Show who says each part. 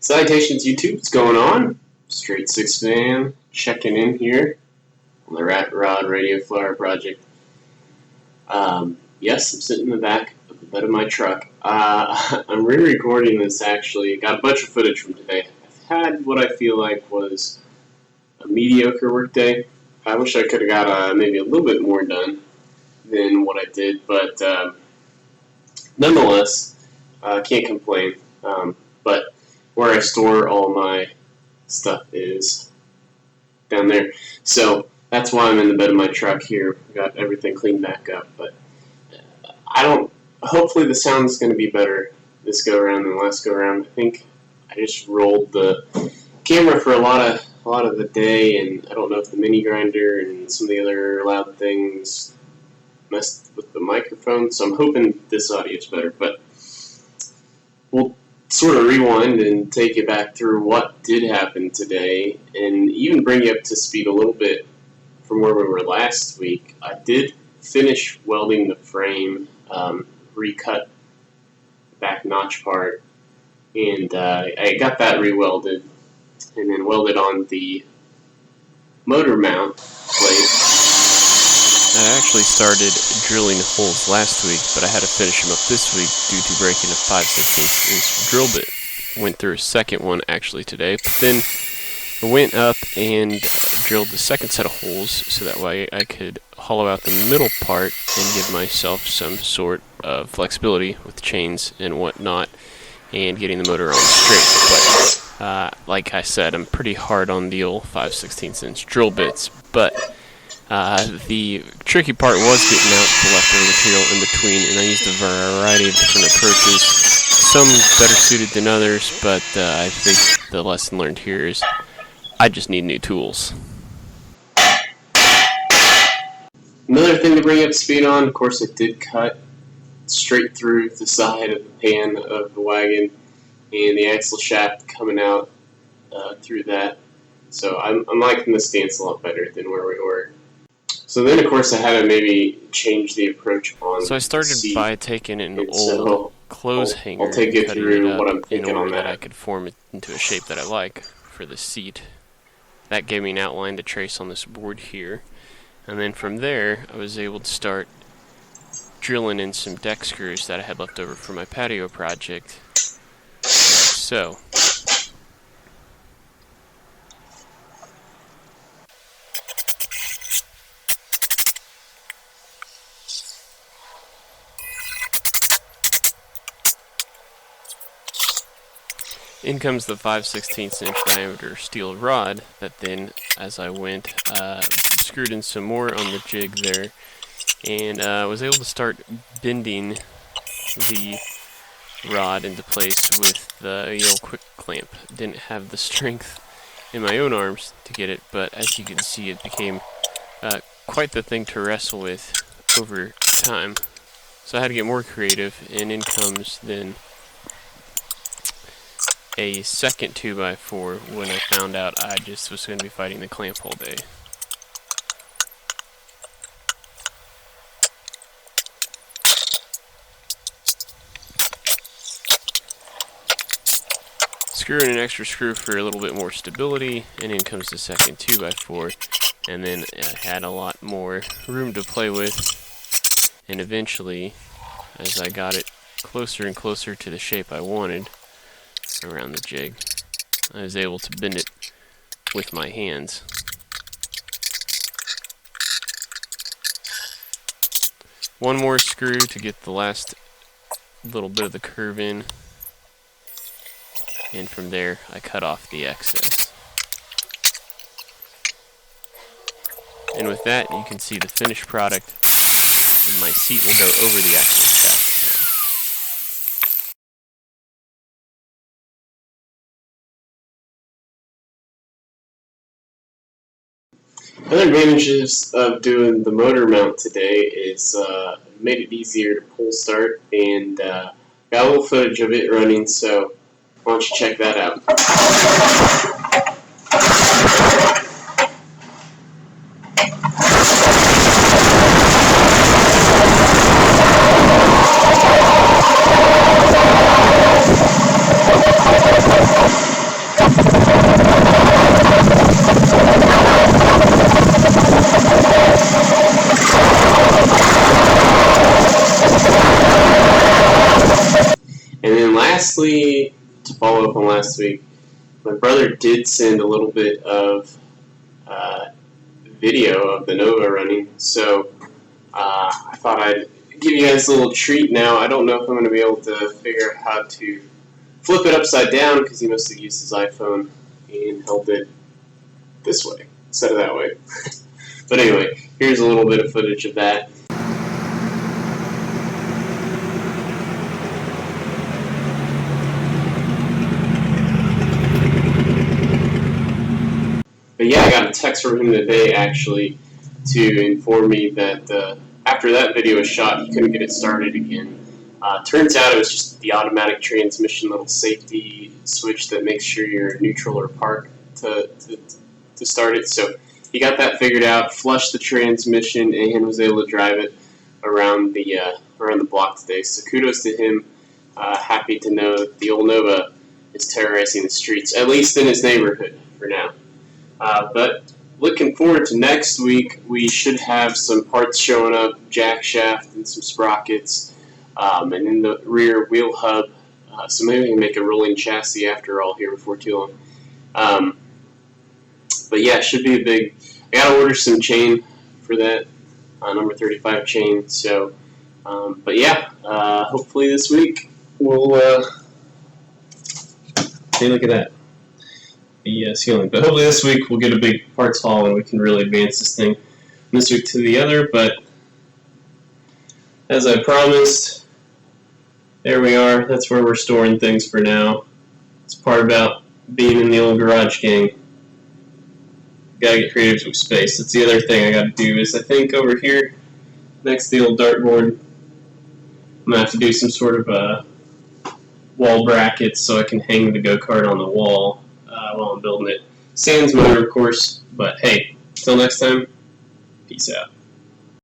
Speaker 1: Salutations YouTube, what's going on? Straight Six Fan checking in here on the Rat Rod Radio Flyer Project. Yes, I'm sitting in the back of the bed of my truck. I'm re-recording this actually. Got a bunch of footage from today. I've had what I feel like was a mediocre work day. I wish I could have got maybe a little bit more done than what I did, but nonetheless, can't complain. But where I store all my stuff is down there. So that's why I'm in the bed of my truck here. Got everything cleaned back up. But hopefully the sound's going to be better this go around than last go around. I think I just rolled the camera for a lot of the day, and I don't know if the mini grinder and some of the other loud things messed with the microphone. So I'm hoping this audio is better. But we'll sort of rewind and take you back through what did happen today and even bring you up to speed a little bit from where we were last week. I did finish welding the frame, recut the back notch part, and I got that re-welded and then welded on the motor mount plate.
Speaker 2: I actually started drilling holes last week, but I had to finish them up this week due to breaking a 5/16" drill bit. Went through a second one actually today, but then I went up and drilled the second set of holes so that way I could hollow out the middle part and give myself some sort of flexibility with chains and whatnot and getting the motor on straight. But like I said, I'm pretty hard on the old 5/16" drill bits, but the tricky part was getting out the leftover material in between, and I used a variety of different approaches, some better suited than others, but I think the lesson learned here is I just need new tools.
Speaker 1: Another thing to bring up to speed on, of course, it did cut straight through the side of the pan of the wagon, and the axle shaft coming out through that. So I'm liking the stance a lot better than where we were. So then, of course, I had to maybe change the approach on.
Speaker 2: So I started by taking an old
Speaker 1: so
Speaker 2: clothes hanger
Speaker 1: I'll take you
Speaker 2: and cutting
Speaker 1: through
Speaker 2: it up
Speaker 1: what I'm thinking
Speaker 2: in order
Speaker 1: on
Speaker 2: that
Speaker 1: that.
Speaker 2: I could form it into a shape that I like for the seat. That gave me an outline to trace on this board here. And then from there, I was able to start drilling in some deck screws that I had left over from my patio project. So in comes the 5/16" diameter steel rod that then, as I went, screwed in some more on the jig there, and was able to start bending the rod into place with the Yale quick clamp. Didn't have the strength in my own arms to get it, but as you can see, it became quite the thing to wrestle with over time. So I had to get more creative, and in comes then a second 2x4 when I found out I just was going to be fighting the clamp all day. Screw in an extra screw for a little bit more stability, and in comes the second 2x4, and then I had a lot more room to play with, and eventually, as I got it closer and closer to the shape I wanted around the jig, I was able to bend it with my hands. One more screw to get the last little bit of the curve in, and from there I cut off the excess. And with that, you can see the finished product, and my seat will go over the axle shaft now.
Speaker 1: Other advantages of doing the motor mount today is made it easier to pull start, and got a little footage of it running, so why don't you check that out. lastly, to follow up on last week, my brother did send a little bit of video of the Nova running, so I thought I'd give you guys a little treat now. I don't know if I'm going to be able to figure out how to flip it upside down because he must have used his iPhone and held it this way instead of that way. But anyway, here's a little bit of footage of that. But yeah, I got a text from him today actually to inform me that after that video was shot, he couldn't get it started again. Turns out it was just the automatic transmission little safety switch that makes sure you're neutral or park to start it. So he got that figured out, flushed the transmission, and was able to drive it around the block today. So kudos to him. Happy to know that the old Nova is terrorizing the streets, at least in his neighborhood for now. But looking forward to next week, we should have some parts showing up, jack shaft and some sprockets, and in the rear wheel hub. So maybe we can make a rolling chassis after all here before too long. But yeah, should be a big. I gotta order some chain for that number 35 chain. So, but yeah, hopefully this week we'll. Hey, look at that. The ceiling. But hopefully this week we'll get a big parts haul and we can really advance this thing from this week to the other. But as I promised, there we are. That's where we're storing things for now. It's part about being in the old garage gang. Gotta get creative with space. That's the other thing I gotta do is I think over here next to the old dartboard I'm gonna have to do some sort of wall brackets so I can hang the go-kart on the wall while I'm building it. Sans motor, of course, but hey, till next time, peace out.